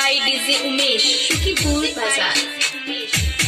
by DJ Umesh, Shukipur Bazaar.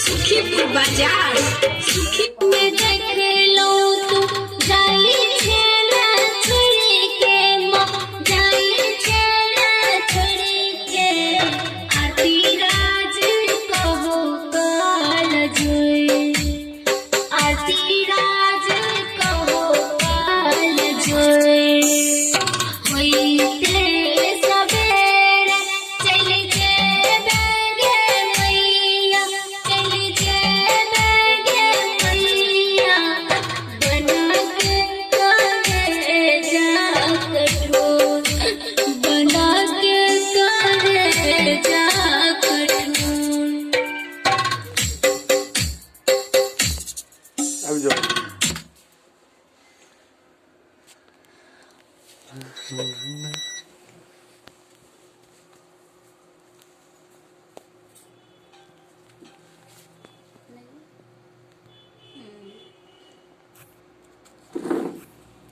Sukhipur बाजार सुखीपुर में देख लो तू जाई छेला छोड़ी के मां जाई छेला छोड़ी के आरती राज कहो काल जोई आरती राज कहो काल जोई होइते सवेरे चली जे बेगे मैया चली जे बेगे मैया बना के करे जा कठोर बना के करे जा कठोर। अब जाओ।